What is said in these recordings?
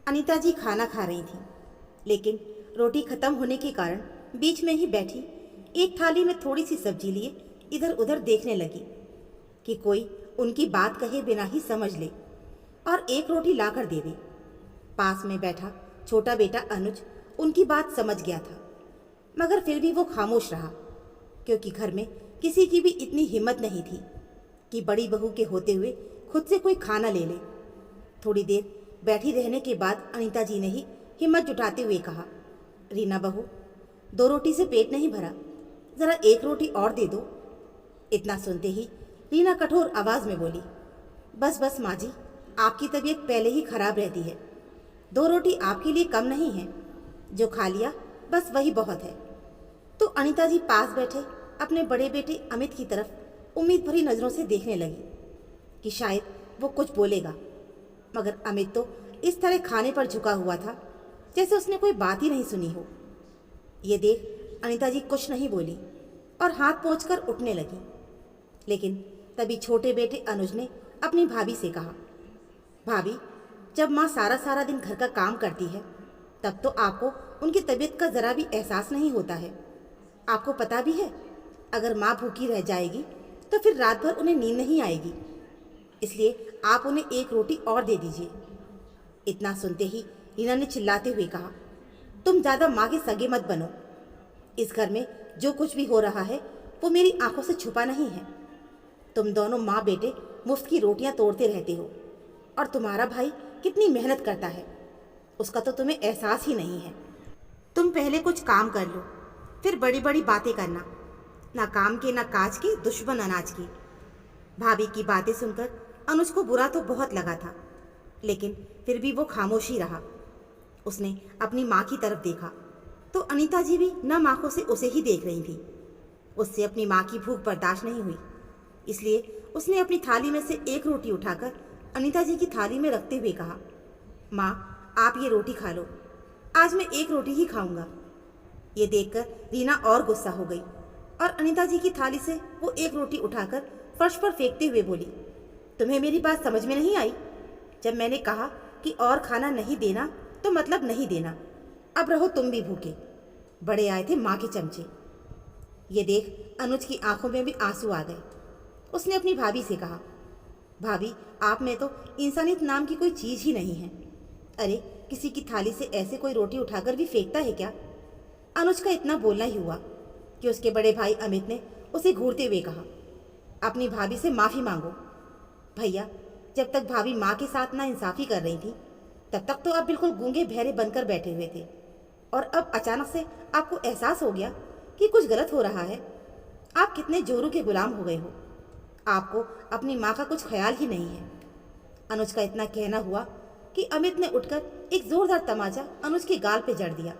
अनीता जी खाना खा रही थी, लेकिन रोटी खत्म होने के कारण बीच में ही बैठी एक थाली में थोड़ी सी सब्जी लिए इधर उधर देखने लगी कि कोई उनकी बात कहे बिना ही समझ ले और एक रोटी लाकर दे दे। पास में बैठा छोटा बेटा अनुज उनकी बात समझ गया था, मगर फिर भी वो खामोश रहा, क्योंकि घर में किसी की भी इतनी हिम्मत नहीं थी कि बड़ी बहू के होते हुए खुद से कोई खाना ले ले। थोड़ी देर बैठी रहने के बाद अनीता जी ने ही हिम्मत जुटाते हुए कहा, रीना बहू, 2 रोटी से पेट नहीं भरा, जरा एक रोटी और दे दो। इतना सुनते ही रीना कठोर आवाज में बोली, बस बस माँ जी, आपकी तबीयत पहले ही खराब रहती है, 2 रोटी आपके लिए कम नहीं है, जो खा लिया बस वही बहुत है। तो अनीता जी पास बैठे अपने बड़े बेटे अमित की तरफ उम्मीद भरी नज़रों से देखने लगी कि शायद वो कुछ बोलेगा, मगर अमित तो इस तरह खाने पर झुका हुआ था जैसे उसने कोई बात ही नहीं सुनी हो। ये देख अनीता जी कुछ नहीं बोली और हाथ पोंछकर उठने लगी, लेकिन तभी छोटे बेटे अनुज ने अपनी भाभी से कहा, भाभी, जब माँ सारा सारा दिन घर का काम करती है तब तो आपको उनकी तबीयत का ज़रा भी एहसास नहीं होता है। आपको पता भी है, अगर माँ भूखी रह जाएगी तो फिर रात भर उन्हें नींद नहीं आएगी, इसलिए आप उन्हें एक रोटी और दे दीजिए। इतना सुनते ही रीना ने चिल्लाते हुए कहा, तुम ज़्यादा माँ के सगे मत बनो। इस घर में जो कुछ भी हो रहा है वो मेरी आंखों से छुपा नहीं है। तुम दोनों माँ बेटे मुफ्त की रोटियां तोड़ते रहते हो, और तुम्हारा भाई कितनी मेहनत करता है उसका तो तुम्हें एहसास ही नहीं है। तुम पहले कुछ काम कर लो, फिर बड़ी बड़ी बातें करना, ना काम के ना काज के दुश्मन अनाज की। भाभी की बातें सुनकर अनुज को बुरा तो बहुत लगा था, लेकिन फिर भी वो खामोश ही रहा। उसने अपनी माँ की तरफ देखा तो अनीता जी भी नम आंखों से उसे ही देख रही थी। उससे अपनी माँ की भूख बर्दाश्त नहीं हुई, इसलिए उसने अपनी थाली में से एक रोटी उठाकर अनीता जी की थाली में रखते हुए कहा, माँ, आप ये रोटी खा लो, आज मैं एक रोटी ही खाऊंगा। ये देखकर रीना और गुस्सा हो गई और अनीता जी की थाली से वो एक रोटी उठाकर फर्श पर फेंकते हुए बोली, तुम्हें मेरी बात समझ में नहीं आई? जब मैंने कहा कि और खाना नहीं देना तो मतलब नहीं देना। अब रहो तुम भी भूखे, बड़े आए थे माँ के चमचे। ये देख अनुज की आंखों में भी आंसू आ गए। उसने अपनी भाभी से कहा, भाभी, आप में तो इंसानियत नाम की कोई चीज़ ही नहीं है। अरे, किसी की थाली से ऐसे कोई रोटी उठाकर भी फेंकता है क्या? अनुज का इतना बोलना ही हुआ कि उसके बड़े भाई अमित ने उसे घूरते हुए कहा, अपनी भाभी से माफ़ी मांगो। भैया, जब तक भाभी माँ के साथ ना इंसाफ़ी कर रही थी तब तक तो आप बिल्कुल गूंगे बहरे बनकर बैठे हुए थे, और अब अचानक से आपको एहसास हो गया कि कुछ गलत हो रहा है। आप कितने जोरों के गुलाम हो गए हो, आपको अपनी माँ का कुछ ख्याल ही नहीं है। अनुज का इतना कहना हुआ कि अमित ने उठकर एक जोरदार तमाचा अनुज के गाल पे जड़ दिया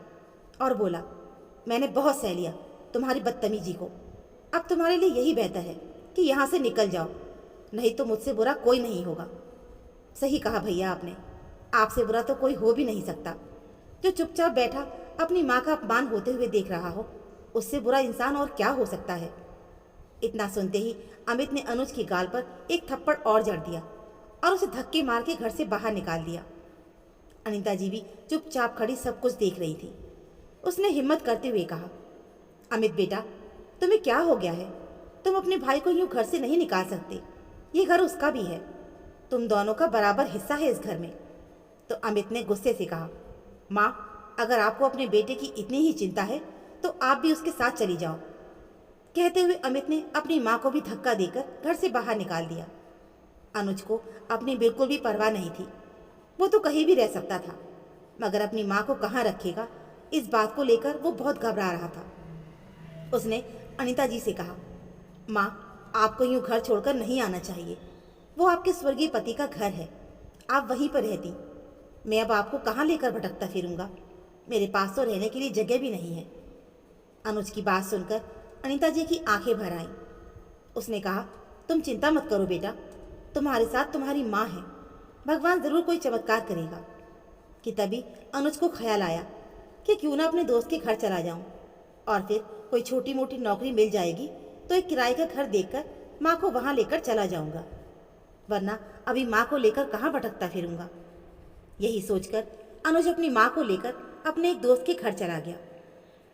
और बोला, मैंने बहुत सह लिया तुम्हारी बदतमीजी को। अब तुम्हारे लिए यही बेहतर है कि यहाँ से निकल जाओ, नहीं तो मुझसे बुरा कोई नहीं होगा। सही कहा भैया आपने, आपसे बुरा तो कोई हो भी नहीं सकता। जो चुपचाप बैठा अपनी माँ का अपमान होते हुए देख रहा हो, उससे बुरा इंसान और क्या हो सकता है। इतना सुनते ही अमित ने अनुज की गाल पर एक थप्पड़ और जड़ दिया और उसे धक्के मार के घर से बाहर निकाल दिया। अनीता जी भी चुपचाप खड़ी सब कुछ देख रही थी। उसने हिम्मत करते हुए कहा, अमित बेटा, तुम्हें क्या हो गया है? तुम अपने भाई को यूं घर से नहीं निकाल सकते, ये घर उसका भी है, तुम दोनों का बराबर हिस्सा है इस घर में। तो अमित ने गुस्से से कहा, माँ, अगर आपको अपने बेटे की इतनी ही चिंता है तो आप भी उसके साथ चली जाओ। कहते हुए अमित ने अपनी माँ को भी धक्का देकर घर से बाहर निकाल दिया। अनुज को अपनी बिल्कुल भी परवाह नहीं थी, वो तो कहीं भी रह सकता था, मगर अपनी माँ को कहाँ रखेगा, इस बात को लेकर वो बहुत घबरा रहा था। उसने अनीता जी से कहा, माँ, आपको यूं घर छोड़कर नहीं आना चाहिए, वो आपके स्वर्गीय पति का घर है, आप वहीं पर रहती। मैं अब आपको कहाँ लेकर भटकता फिरूंगा, मेरे पास तो रहने के लिए जगह भी नहीं है। अनुज की बात सुनकर अनीता जी की आंखें भर आईं। उसने कहा, तुम चिंता मत करो बेटा, तुम्हारे साथ तुम्हारी माँ है, भगवान ज़रूर कोई चमत्कार करेगा। कि तभी अनुज को ख्याल आया कि क्यों ना अपने दोस्त के घर चला जाऊं, और फिर कोई छोटी मोटी नौकरी मिल जाएगी तो एक किराए का घर देखकर माँ को वहाँ लेकर चला जाऊंगा, वरना अभी माँ को लेकर कहाँ भटकता फिरूंगा। यही सोचकर अनुज अपनी माँ को लेकर अपने एक दोस्त के घर चला गया।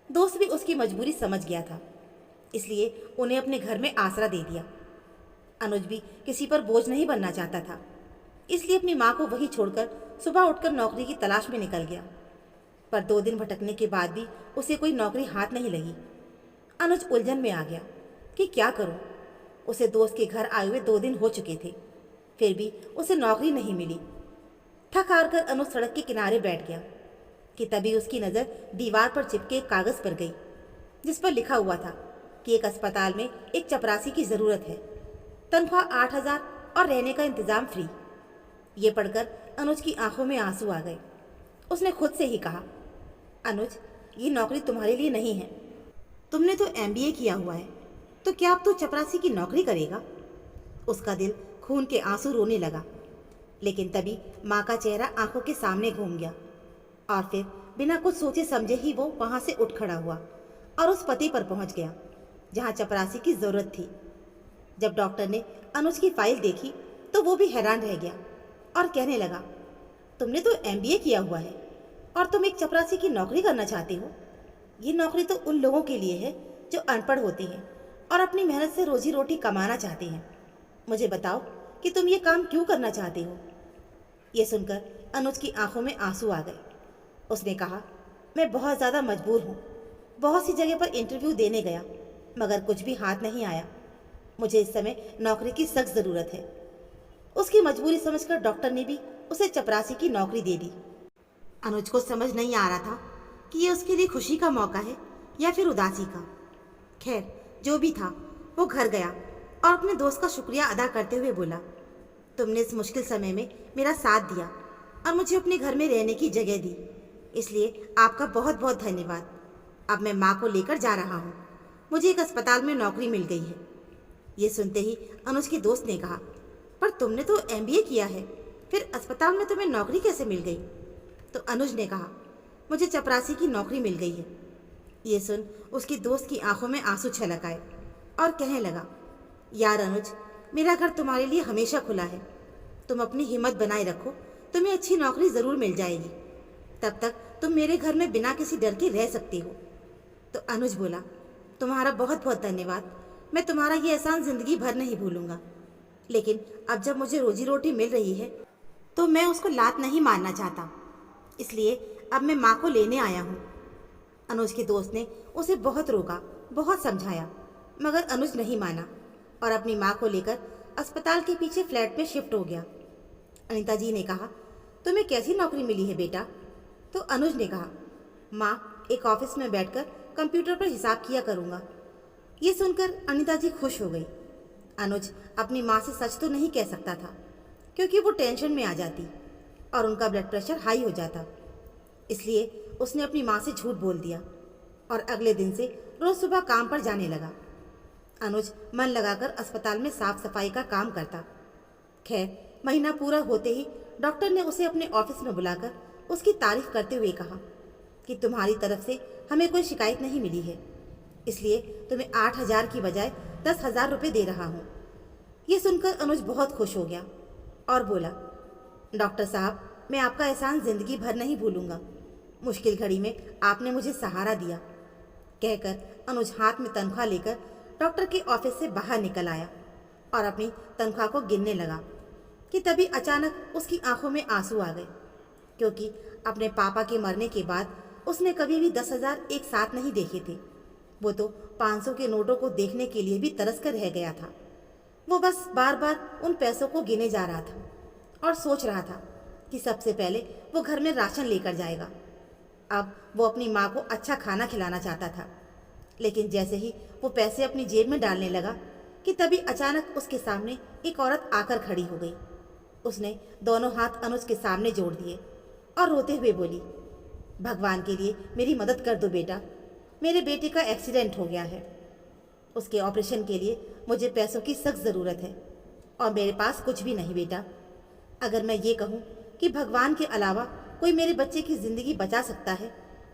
दोस्त भी उसकी मजबूरी समझ गया था, इसलिए उन्हें अपने घर में आसरा दे दिया। अनुज भी किसी पर बोझ नहीं बनना चाहता था, इसलिए अपनी माँ को वहीं छोड़कर सुबह उठकर नौकरी की तलाश में निकल गया। पर 2 दिन भटकने के बाद भी उसे कोई नौकरी हाथ नहीं लगी। अनुज उलझन में आ गया कि क्या करूं। उसे दोस्त के घर आए हुए 2 दिन हो चुके थे, फिर भी उसे नौकरी नहीं मिली। थक हार कर अनुज सड़क के किनारे बैठ गया कि तभी उसकी नज़र दीवार पर चिपके एक कागज़ पर गई, जिस पर लिखा हुआ था कि एक अस्पताल में एक चपरासी की ज़रूरत है, तनख्वाह 8,000 और रहने का इंतज़ाम फ्री। ये पढ़कर अनुज की आंखों में आंसू आ गए। उसने खुद से ही कहा, अनुज, ये नौकरी तुम्हारे लिए नहीं है। तुमने तो MBA किया हुआ है, तो क्या अब तू चपरासी की नौकरी करेगा? उसका दिल खून के आंसू रोने लगा, लेकिन तभी माँ का चेहरा आंखों के सामने घूम गया और फिर बिना कुछ सोचे समझे ही वो वहाँ से उठ खड़ा हुआ और उस पते पर पहुँच गया जहाँ चपरासी की ज़रूरत थी। जब डॉक्टर ने अनुज की फाइल देखी तो वो भी हैरान रह गया और कहने लगा, तुमने तो MBA किया हुआ है और तुम एक चपरासी की नौकरी करना चाहते हो? ये नौकरी तो उन लोगों के लिए है जो अनपढ़ होते हैं और अपनी मेहनत से रोजी रोटी कमाना चाहते हैं। मुझे बताओ कि तुम ये काम क्यों करना चाहते हो? ये सुनकर अनुज की आंखों में आंसू आ गए। उसने कहा, मैं बहुत ज़्यादा मजबूर हूँ। बहुत सी जगह पर इंटरव्यू देने गया, मगर कुछ भी हाथ नहीं आया। मुझे इस समय नौकरी की सख्त ज़रूरत है। उसकी मजबूरी समझकर डॉक्टर ने भी उसे चपरासी की नौकरी दे दी। अनुज को समझ नहीं आ रहा था कि ये उसके लिए खुशी का मौका है या फिर उदासी का। खैर, जो भी था, वो घर गया और अपने दोस्त का शुक्रिया अदा करते हुए बोला, तुमने इस मुश्किल समय में मेरा साथ दिया और मुझे अपने घर में रहने की जगह दी, इसलिए आपका बहुत बहुत धन्यवाद। अब मैं माँ को लेकर जा रहा हूँ। मुझे एक अस्पताल में नौकरी मिल गई है। ये सुनते ही अनुज के दोस्त ने कहा, पर तुमने तो MBA किया है, फिर अस्पताल में तुम्हें नौकरी कैसे मिल गई? तो अनुज ने कहा, मुझे चपरासी की नौकरी मिल गई है। ये सुन उसके दोस्त की आंखों में आंसू छलक आए और कहने लगा, यार अनुज, मेरा घर तुम्हारे लिए हमेशा खुला है। तुम अपनी हिम्मत बनाए रखो, तुम्हें अच्छी नौकरी ज़रूर मिल जाएगी। तब तक तुम मेरे घर में बिना किसी डर के रह सकती हो। तो अनुज बोला, तुम्हारा बहुत बहुत धन्यवाद। मैं तुम्हारा ये एहसान ज़िंदगी भर नहीं भूलूंगा, लेकिन अब जब मुझे रोजी रोटी मिल रही है तो मैं उसको लात नहीं मारना चाहता, इसलिए अब मैं माँ को लेने आया हूँ। अनुज के दोस्त ने उसे बहुत रोका, बहुत समझाया, मगर अनुज नहीं माना और अपनी माँ को लेकर अस्पताल के पीछे फ्लैट में शिफ्ट हो गया। अनीता जी ने कहा, तुम्हें कैसी नौकरी मिली है बेटा? तो अनुज ने कहा, माँ, एक ऑफिस में बैठकर कंप्यूटर पर हिसाब किया करूँगा। ये सुनकर अनीता जी खुश हो गई। अनुज अपनी माँ से सच तो नहीं कह सकता था, क्योंकि वो टेंशन में आ जाती और उनका ब्लड प्रेशर हाई हो जाता। इसलिए उसने अपनी माँ से झूठ बोल दिया और अगले दिन से रोज़ सुबह काम पर जाने लगा। अनुज मन लगाकर अस्पताल में साफ सफाई का काम करता। खैर, महीना पूरा होते ही डॉक्टर ने उसे अपने ऑफिस में बुलाकर उसकी तारीफ करते हुए कहा कि तुम्हारी तरफ से हमें कोई शिकायत नहीं मिली है, इसलिए तुम्हें 8,000 की बजाय 10,000 रुपये दे रहा हूँ। ये सुनकर अनुज बहुत खुश हो गया और बोला, डॉक्टर साहब, मैं आपका एहसान ज़िंदगी भर नहीं भूलूंगा। मुश्किल घड़ी में आपने मुझे सहारा दिया। कहकर अनुज हाथ में तनख्वाह लेकर डॉक्टर के ऑफिस से बाहर निकल आया और अपनी तनख्वाह को गिनने लगा कि तभी अचानक उसकी आंखों में आंसू आ गए, क्योंकि अपने पापा के मरने के बाद उसने कभी भी 10,000 एक साथ नहीं देखे थे। वो तो 500 के नोटों को देखने के लिए भी तरस कर रह गया था। वो बस बार बार उन पैसों को गिने जा रहा था और सोच रहा था कि सबसे पहले वो घर में राशन लेकर जाएगा। अब वो अपनी माँ को अच्छा खाना खिलाना चाहता था, लेकिन जैसे ही वो पैसे अपनी जेब में डालने लगा कि तभी अचानक उसके सामने एक औरत आकर खड़ी हो गई। उसने दोनों हाथ अनुज के सामने जोड़ दिए और रोते हुए बोली, भगवान के लिए मेरी मदद कर दो बेटा, मेरे बेटे का एक्सीडेंट हो गया है। उसके ऑपरेशन के लिए मुझे पैसों की सख्त ज़रूरत है और मेरे पास कुछ भी नहीं बेटा। अगर मैं ये कहूँ कि भगवान के अलावा कोई मेरे बच्चे की ज़िंदगी बचा सकता है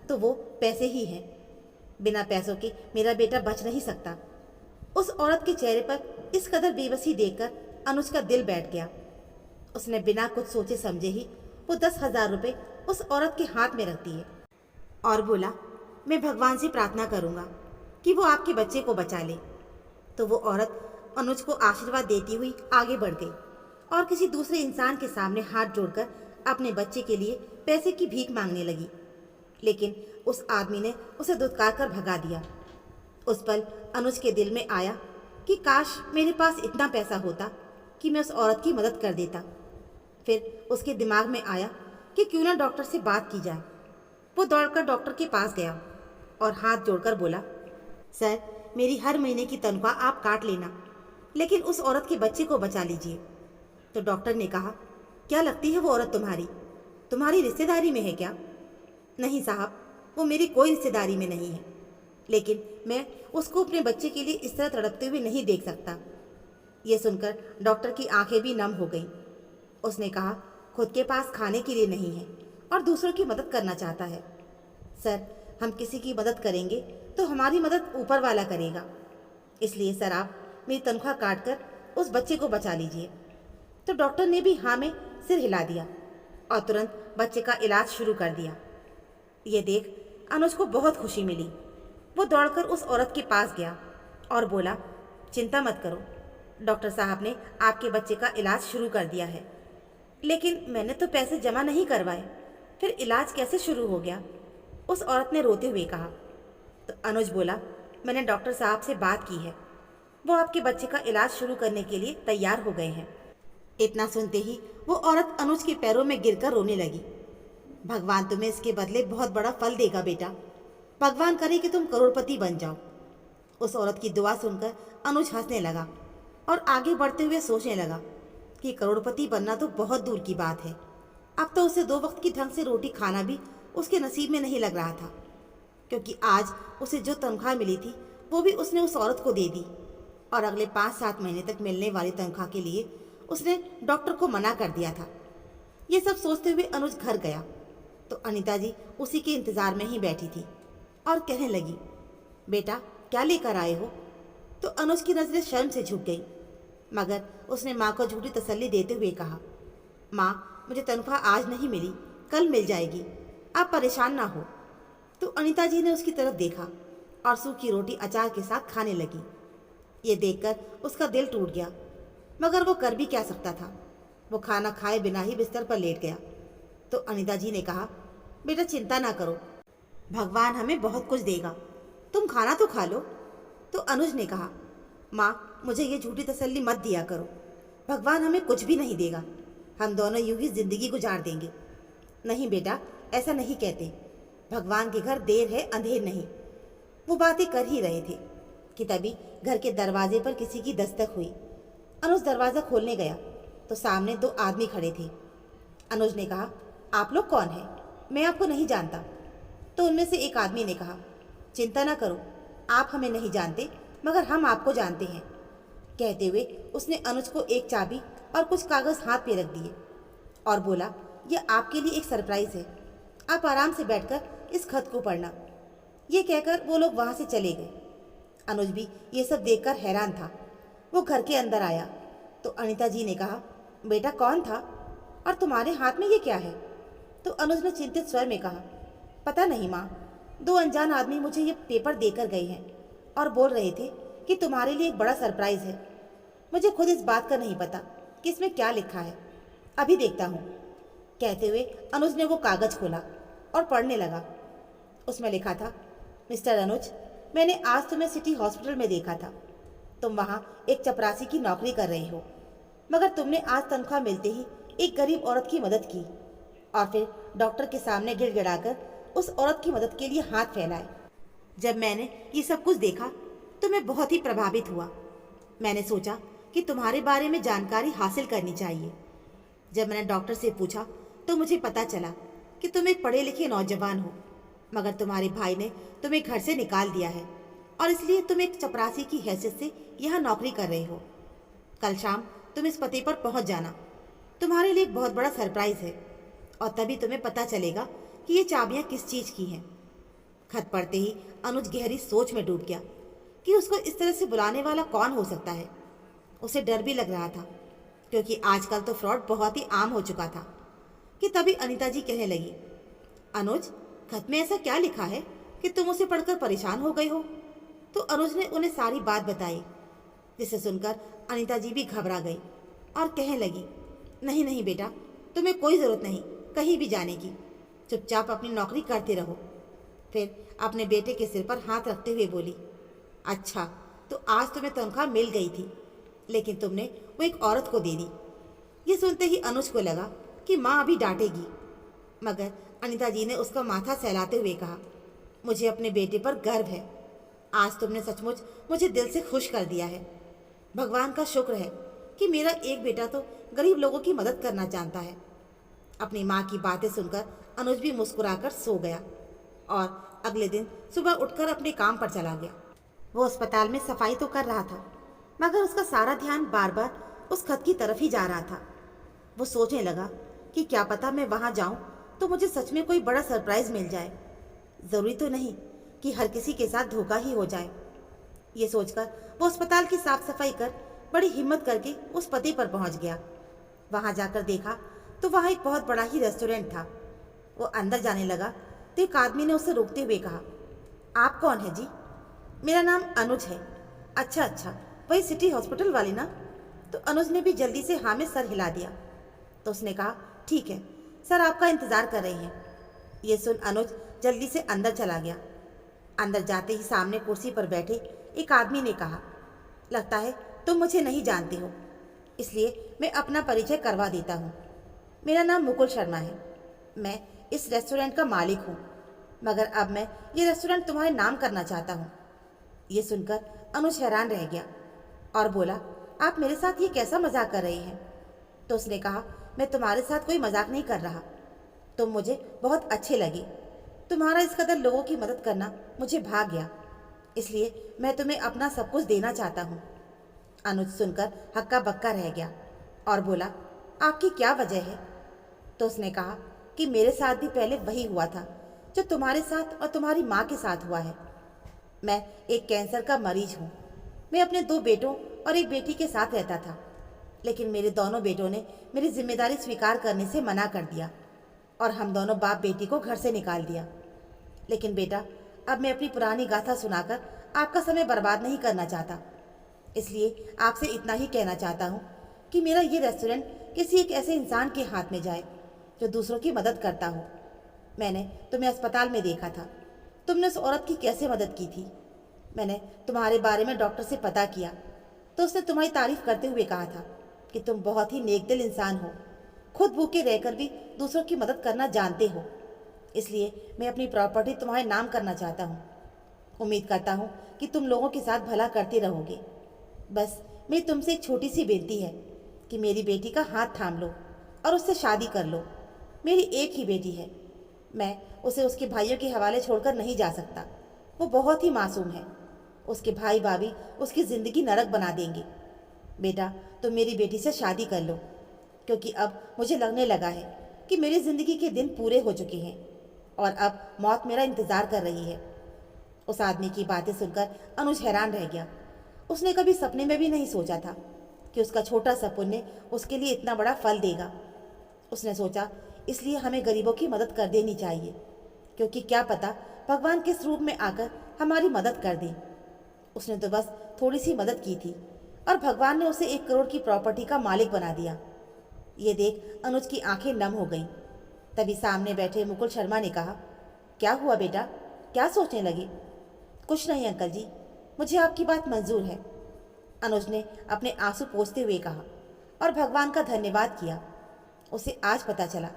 तो वो पैसे ही हैं। बिना पैसों के मेरा बेटा बच नहीं सकता। उस औरत के चेहरे पर इस कदर बेबसी देखकर अनुज का दिल बैठ गया। उसने बिना कुछ सोचे समझे ही वो 10,000 रुपये उस औरत के हाथ में रख दिए और बोला, मैं भगवान से प्रार्थना करूंगा कि वो आपके बच्चे को बचा ले। तो वो औरत अनुज को आशीर्वाद देती हुई आगे बढ़ गई और किसी दूसरे इंसान के सामने हाथ जोड़कर अपने बच्चे के लिए पैसे की भीख मांगने लगी। लेकिन उस आदमी ने उसे दुत्कार कर भगा दिया। उस पल अनुज के दिल में आया कि काश मेरे पास इतना पैसा होता कि मैं उस औरत की मदद कर देता। फिर उसके दिमाग में आया कि क्यों ना डॉक्टर से बात की जाए। वो दौड़कर डॉक्टर के पास गया और हाथ जोड़कर बोला, सर, मेरी हर महीने की तनख्वाह आप काट लेना, लेकिन उस औरत के बच्चे को बचा लीजिए। तो डॉक्टर ने कहा, क्या लगती है वो औरत तुम्हारी रिश्तेदारी में है क्या? नहीं साहब, वो मेरी कोई रिश्तेदारी में नहीं है, लेकिन मैं उसको अपने बच्चे के लिए इस तरह तड़पते हुए नहीं देख सकता। ये सुनकर डॉक्टर की आंखें भी नम हो गईं। उसने कहा, खुद के पास खाने के लिए नहीं है और दूसरों की मदद करना चाहता है। सर, हम किसी की मदद करेंगे तो हमारी मदद ऊपर वाला करेगा। इसलिए सर, आप मेरी तनख्वाह काट कर उस बच्चे को बचा लीजिए। तो डॉक्टर ने भी हाँ में सिर हिला दिया और तुरंत बच्चे का इलाज शुरू कर दिया। ये देख अनुज को बहुत खुशी मिली। वो दौड़कर उस औरत के पास गया और बोला, चिंता मत करो, डॉक्टर साहब ने आपके बच्चे का इलाज शुरू कर दिया है। लेकिन मैंने तो पैसे जमा नहीं करवाए, फिर इलाज कैसे शुरू हो गया? उस औरत ने रोते हुए कहा। तो अनुज बोला, मैंने डॉक्टर साहब से बात की है, वो आपके बच्चे का इलाज शुरू करने के लिए तैयार हो गए हैं। इतना सुनते ही वो औरत अनुज के पैरों में गिरकर रोने लगी। भगवान तुम्हें इसके बदले बहुत बड़ा फल देगा बेटा, भगवान करे कि तुम करोड़पति बन जाओ। उस औरत की दुआ सुनकर अनुज हंसने लगा और आगे बढ़ते हुए सोचने लगा कि करोड़पति बनना तो बहुत दूर की बात है। अब तो उसे 2 वक्त की ढंग से रोटी खाना भी उसके नसीब में नहीं लग रहा था, क्योंकि आज उसे जो तनख्वाह मिली थी वो भी उसने उस औरत को दे दी और अगले 5-7 महीने तक मिलने वाली तनख्वाह के लिए उसने डॉक्टर को मना कर दिया था। ये सब सोचते हुए अनुज घर गया तो अनीता जी उसी के इंतज़ार में ही बैठी थी और कहने लगी, बेटा क्या लेकर आए हो? तो अनुज की नज़रें शर्म से झुक गई, मगर उसने माँ को झूठी तसल्ली देते हुए कहा, माँ, मुझे तनख्वाह आज नहीं मिली, कल मिल जाएगी, आप परेशान ना हो। तो अनीता जी ने उसकी तरफ देखा और सूखी रोटी अचार के साथ खाने लगी। ये देखकर उसका दिल टूट गया, मगर वो कर भी क्या सकता था। वो खाना खाए बिना ही बिस्तर पर लेट गया। तो अनीता जी ने कहा, बेटा चिंता ना करो, भगवान हमें बहुत कुछ देगा, तुम खाना तो खा लो। तो अनुज ने कहा, माँ, मुझे ये झूठी तसल्ली मत दिया करो, भगवान हमें कुछ भी नहीं देगा, हम दोनों यूं ही जिंदगी गुजार देंगे। नहीं बेटा, ऐसा नहीं कहते, भगवान के घर देर है अंधेर नहीं। वो बातें कर ही रहे थे कि तभी घर के दरवाजे पर किसी की दस्तक हुई। अनुज दरवाज़ा खोलने गया तो सामने 2 आदमी खड़े थे। अनुज ने कहा, आप लोग कौन हैं? मैं आपको नहीं जानता। तो उनमें से एक आदमी ने कहा, चिंता ना करो, आप हमें नहीं जानते मगर हम आपको जानते हैं। कहते हुए उसने अनुज को एक चाबी और कुछ कागज़ हाथ पे रख दिए और बोला, यह आपके लिए एक सरप्राइज़ है, आप आराम से बैठकर इस खत को पढ़ना। ये कहकर वो लोग वहाँ से चले गए। अनुज भी ये सब देखकर हैरान था। वो घर के अंदर आया तो अनीता जी ने कहा, बेटा कौन था और तुम्हारे हाथ में ये क्या है? तो अनुज ने चिंतित स्वर में कहा, पता नहीं माँ, 2 अनजान आदमी मुझे ये पेपर देकर गए हैं और बोल रहे थे कि तुम्हारे लिए एक बड़ा सरप्राइज़ है। मुझे खुद इस बात का नहीं पता कि इसमें क्या लिखा है, अभी देखता हूँ। कहते हुए अनुज ने वो कागज़ खोला और पढ़ने लगा। उसमें लिखा था, मिस्टर अनुज, मैंने आज तुम्हें सिटी हॉस्पिटल में देखा था। तुम वहाँ एक चपरासी की नौकरी कर रहे हो, मगर तुमने आज तनख्वाह मिलते ही एक गरीब औरत की मदद की और फिर डॉक्टर के सामने गिड़गिड़ाकर उस औरत की मदद के लिए हाथ फैलाए। जब मैंने ये सब कुछ देखा तो मैं बहुत ही प्रभावित हुआ। मैंने सोचा कि तुम्हारे बारे में जानकारी हासिल करनी चाहिए। जब मैंने डॉक्टर से पूछा तो मुझे पता चला कि तुम एक पढ़े लिखे नौजवान हो, मगर तुम्हारे भाई ने तुम्हें घर से निकाल दिया है और इसलिए तुम एक चपरासी की हैसियत से यहाँ नौकरी कर रहे हो। कल शाम तुम इस पते पर पहुँच जाना, तुम्हारे लिए एक बहुत बड़ा सरप्राइज़ है और तभी तुम्हें पता चलेगा कि ये चाबियाँ किस चीज़ की हैं। खत पढ़ते ही अनुज गहरी सोच में डूब गया कि उसको इस तरह से बुलाने वाला कौन हो सकता है। उसे डर भी लग रहा था, क्योंकि आजकल तो फ्रॉड बहुत ही आम हो चुका था। कि तभी अनीता जी कहने लगी, अनुज, खत में ऐसा क्या लिखा है कि तुम उसे पढ़कर परेशान हो गए हो? तो अनुज ने उन्हें सारी बात बताई, जिसे सुनकर अनीता जी भी घबरा गई और कहने लगी, नहीं नहीं बेटा, तुम्हें कोई ज़रूरत नहीं कहीं भी जाने की। चुपचाप अपनी नौकरी करते रहो। फिर अपने बेटे के सिर पर हाथ रखते हुए बोली, अच्छा, तो आज तुम्हें तनख्वाह मिल गई थी, लेकिन तुमने वो एक औरत को दे दी। ये सुनते ही अनुज को लगा कि माँ अभी डांटेगी, मगर अनीता जी ने उसका माथा सहलाते हुए कहा, मुझे अपने बेटे पर गर्व है। आज तुमने सचमुच मुझे दिल से खुश कर दिया है। भगवान का शुक्र है कि मेरा एक बेटा तो गरीब लोगों की मदद करना जानता है। अपनी माँ की बातें सुनकर अनुज भी मुस्कुराकर सो गया और अगले दिन सुबह उठकर अपने काम पर चला गया। वो अस्पताल में सफाई तो कर रहा था, मगर उसका सारा ध्यान बार बार उस खत की तरफ ही जा रहा था। वो सोचने लगा कि क्या पता मैं वहाँ जाऊँ तो मुझे सच में कोई बड़ा सरप्राइज मिल जाए। ज़रूरी तो नहीं कि हर किसी के साथ धोखा ही हो जाए। ये सोचकर वो अस्पताल की साफ सफाई कर बड़ी हिम्मत करके उस पते पर पहुंच गया। वहां जाकर देखा तो वहां एक बहुत बड़ा ही रेस्टोरेंट था। वो अंदर जाने लगा तो एक आदमी ने उसे रोकते हुए कहा, आप कौन है जी? मेरा नाम अनुज है। अच्छा अच्छा, वही सिटी हॉस्पिटल वाली ना? तो अनुज ने भी जल्दी से हाँ में सर हिला दिया। तो उसने कहा, ठीक है सर, आपका इंतज़ार कर रही हैं। ये सुन अनुज जल्दी से अंदर चला गया। अंदर जाते ही सामने कुर्सी पर बैठे एक आदमी ने कहा, लगता है तुम मुझे नहीं जानते हो, इसलिए मैं अपना परिचय करवा देता हूँ। मेरा नाम मुकुल शर्मा है। मैं इस रेस्टोरेंट का मालिक हूँ, मगर अब मैं ये रेस्टोरेंट तुम्हारे नाम करना चाहता हूँ। ये सुनकर अनुज हैरान रह गया और बोला, आप मेरे साथ ये कैसा मजाक कर रहे हैं? तो उसने कहा, मैं तुम्हारे साथ कोई मजाक नहीं कर रहा। तुम मुझे बहुत अच्छे लगे। तुम्हारा इस कदर लोगों की मदद करना मुझे भा गया, इसलिए मैं तुम्हें अपना सब कुछ देना चाहता हूँ। अनुज सुनकर हक्का बक्का रह गया और बोला, आपकी क्या वजह है? तो उसने कहा कि मेरे साथ भी पहले वही हुआ था जो तुम्हारे साथ और तुम्हारी माँ के साथ हुआ है। मैं एक कैंसर का मरीज हूँ। मैं अपने 2 बेटों और एक बेटी के साथ रहता था, लेकिन मेरे दोनों बेटों ने मेरी जिम्मेदारी स्वीकार करने से मना कर दिया और हम दोनों बाप बेटी को घर से निकाल दिया। लेकिन बेटा, अब मैं अपनी पुरानी गाथा सुनाकर आपका समय बर्बाद नहीं करना चाहता, इसलिए आपसे इतना ही कहना चाहता हूँ कि मेरा ये रेस्टोरेंट किसी एक ऐसे इंसान के हाथ में जाए जो दूसरों की मदद करता हो। मैंने तुम्हें अस्पताल में देखा था, तुमने उस औरत की कैसे मदद की थी। मैंने तुम्हारे बारे में डॉक्टर से पता किया तो उसने तुम्हारी तारीफ करते हुए कहा था कि तुम बहुत ही नेकदिल इंसान हो, खुद भूखे रहकर भी दूसरों की मदद करना जानते हो। इसलिए मैं अपनी प्रॉपर्टी तुम्हारे नाम करना चाहता हूँ। उम्मीद करता हूँ कि तुम लोगों के साथ भला करते रहोगे। बस मेरी तुमसे एक छोटी सी बेनती है कि मेरी बेटी का हाथ थाम लो और उससे शादी कर लो। मेरी एक ही बेटी है, मैं उसे उसके भाइयों के हवाले छोड़कर नहीं जा सकता। वो बहुत ही मासूम है। उसके भाई भाभी उसकी ज़िंदगी नरक बना देंगे। बेटा, तुम मेरी बेटी से शादी कर लो, क्योंकि अब मुझे लगने लगा है कि मेरी ज़िंदगी के दिन पूरे हो चुके हैं और अब मौत मेरा इंतज़ार कर रही है। उस आदमी की बातें सुनकर अनुज हैरान रह गया। उसने कभी सपने में भी नहीं सोचा था कि उसका छोटा सा पुण्य उसके लिए इतना बड़ा फल देगा। उसने सोचा, इसलिए हमें गरीबों की मदद कर देनी चाहिए, क्योंकि क्या पता भगवान किस रूप में आकर हमारी मदद कर दे। उसने तो बस थोड़ी सी मदद की थी और भगवान ने उसे 1 करोड़ की प्रॉपर्टी का मालिक बना दिया। ये देख अनुज की आंखें नम हो गईं। तभी सामने बैठे मुकुल शर्मा ने कहा, क्या हुआ बेटा, क्या सोचने लगे? कुछ नहीं अंकल जी, मुझे आपकी बात मंजूर है। अनुज ने अपने आंसू पोंछते हुए कहा और भगवान का धन्यवाद किया। उसे आज पता चला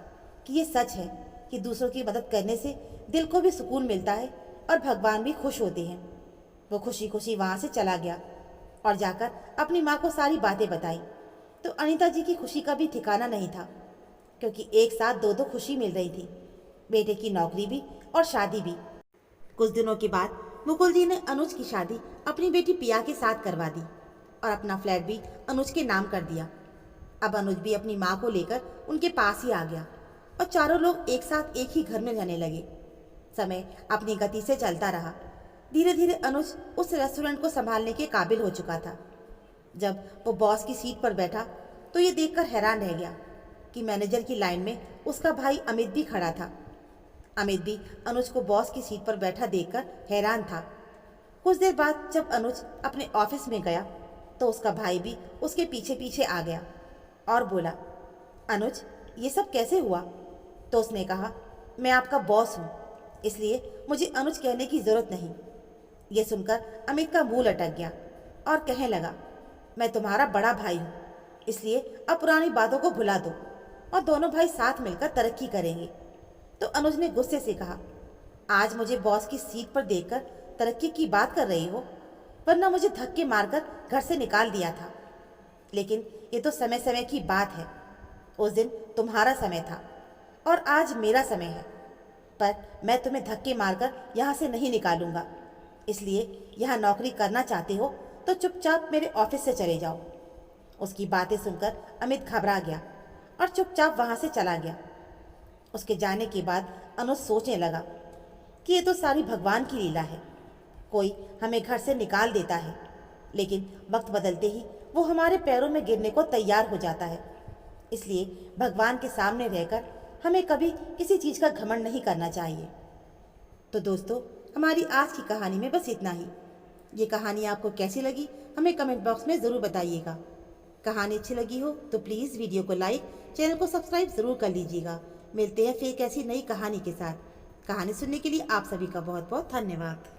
कि ये सच है कि दूसरों की मदद करने से दिल को भी सुकून मिलता है और भगवान भी खुश होते हैं। वो खुशी खुशी वहाँ से चला गया और जाकर अपनी माँ को सारी बातें बताई। तो अनीता जी की खुशी का भी ठिकाना नहीं था, क्योंकि एक साथ 2 खुशी मिल रही थी, बेटे की नौकरी भी और शादी भी। कुछ दिनों के बाद मुकुल जी ने अनुज की शादी अपनी बेटी पिया के साथ करवा दी और अपना फ्लैट भी अनुज के नाम कर दिया। अब अनुज भी अपनी माँ को लेकर उनके पास ही आ गया और चारों लोग एक साथ एक ही घर में रहने लगे। समय अपनी गति से चलता रहा। धीरे धीरे अनुज उस रेस्टोरेंट को संभालने के काबिल हो चुका था। जब वो बॉस की सीट पर बैठा तो ये देखकर हैरान रह गया कि मैनेजर की लाइन में उसका भाई अमित भी खड़ा था। अमित भी अनुज को बॉस की सीट पर बैठा देखकर हैरान था। कुछ देर बाद जब अनुज अपने ऑफिस में गया तो उसका भाई भी उसके पीछे पीछे आ गया और बोला, अनुज ये सब कैसे हुआ? तो उसने कहा, मैं आपका बॉस हूँ, इसलिए मुझे अनुज कहने की ज़रूरत नहीं। ये सुनकर अमित का मुंह लटक गया और कहने लगा, मैं तुम्हारा बड़ा भाई हूँ, इसलिए अब पुरानी बातों को भुला दो और दोनों भाई साथ मिलकर तरक्की करेंगे। तो अनुज ने गुस्से से कहा, आज मुझे बॉस की सीट पर देखकर तरक्की की बात कर रही हो, वरना मुझे धक्के मारकर घर से निकाल दिया था। लेकिन ये तो समय समय की बात है। उस दिन तुम्हारा समय था और आज मेरा समय है, पर मैं तुम्हें धक्के मारकर यहाँ से नहीं निकालूंगा। इसलिए यहाँ नौकरी करना चाहते हो तो चुपचाप मेरे ऑफिस से चले जाओ। उसकी बातें सुनकर अमित घबरा गया और चुपचाप वहाँ से चला गया। उसके जाने के बाद अनुज सोचने लगा कि ये तो सारी भगवान की लीला है। कोई हमें घर से निकाल देता है, लेकिन वक्त बदलते ही वो हमारे पैरों में गिरने को तैयार हो जाता है। इसलिए भगवान के सामने रहकर हमें कभी किसी चीज़ का घमंड नहीं करना चाहिए। तो दोस्तों, हमारी आज की कहानी में बस इतना ही। ये कहानी आपको कैसी लगी हमें कमेंट बॉक्स में ज़रूर बताइएगा। कहानी अच्छी लगी हो तो प्लीज़ वीडियो को लाइक, चैनल को सब्सक्राइब ज़रूर कर लीजिएगा। मिलते हैं फिर एक ऐसी नई कहानी के साथ। कहानी सुनने के लिए आप सभी का बहुत बहुत धन्यवाद।